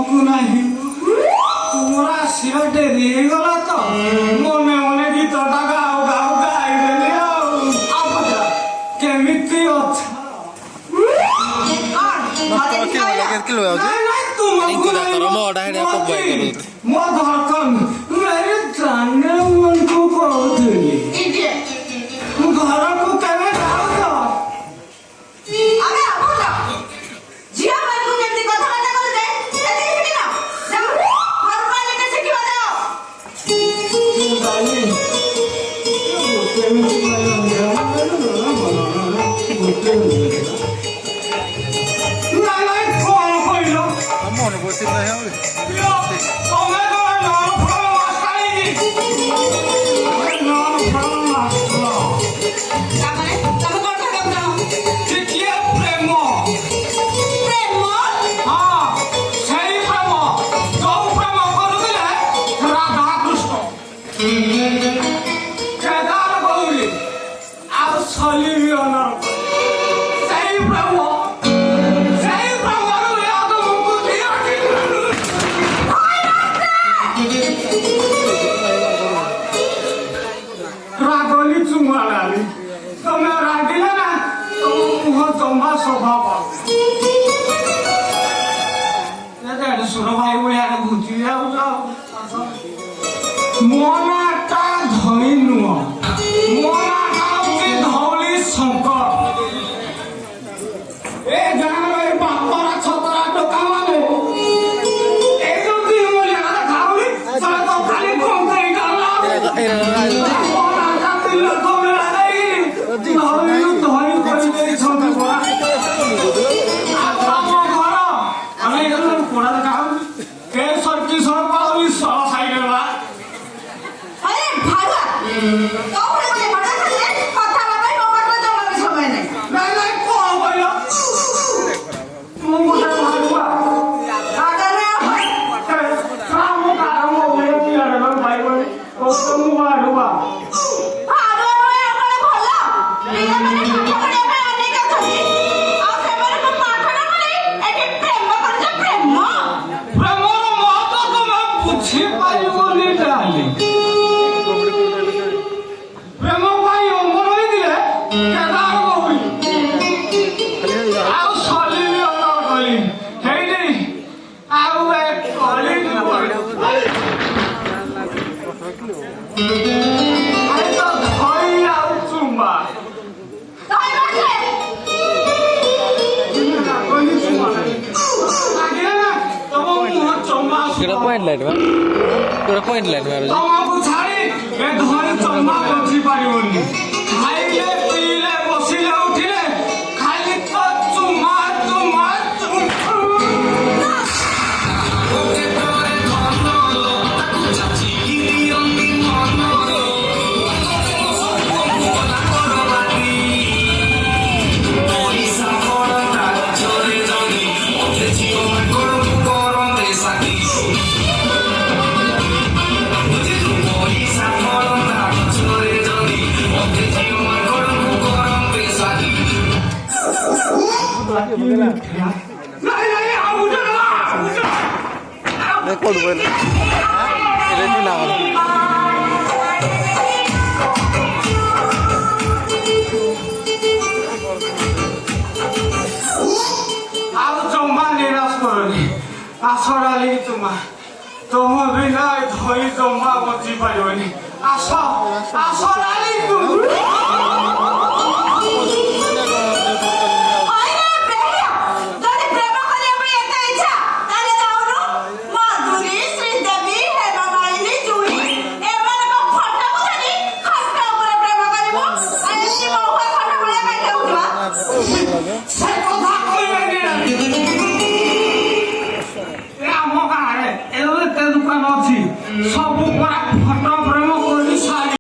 तुमको नहीं पूरा सिर डेरी गला तो मने मने गीत गाओ गाओ गाई देली अब केमिति अच्छा किलो इनको दातर मो डाइडा पब्बाय करू मो धड़कन मेरे जाने मन को कहली घर को केवे जाओ तो अबे आबो ना जिया मन को केमती कथा बात कर दे एती शिखी ना जाओ घर वाले के शिखिबा जाओ दाई केमिति मोनाटा धई नुह मोनाटा होची धौली शंकर ए जानवर बापरा छतरा टोका माने ए जो दी मोलिया खाउली चला तो खाली कोन कई डाला मोनाटा तिल तो मेला नहीं धौली धई करी दे छंदी बड़ा आपो घर अने एलो कोड़ा खाउ के सरकी सर पाउली सला साइड बा पॉइंट लाइन में पूरा पॉइंट लाइन में तमाकू छाड़ी ए धई चम्मा बची पारिबोनी खाइले पीले बसिले उठिले खाली तो चुम्मा चुम्मा नहीं आओ जरा मैं कोड बोल ये नहीं ना आओ चम्मा निराश करनी आसराली चम्मा तुम बिना धई चम्मा बची पारिबनी आसराली तुम सब फटो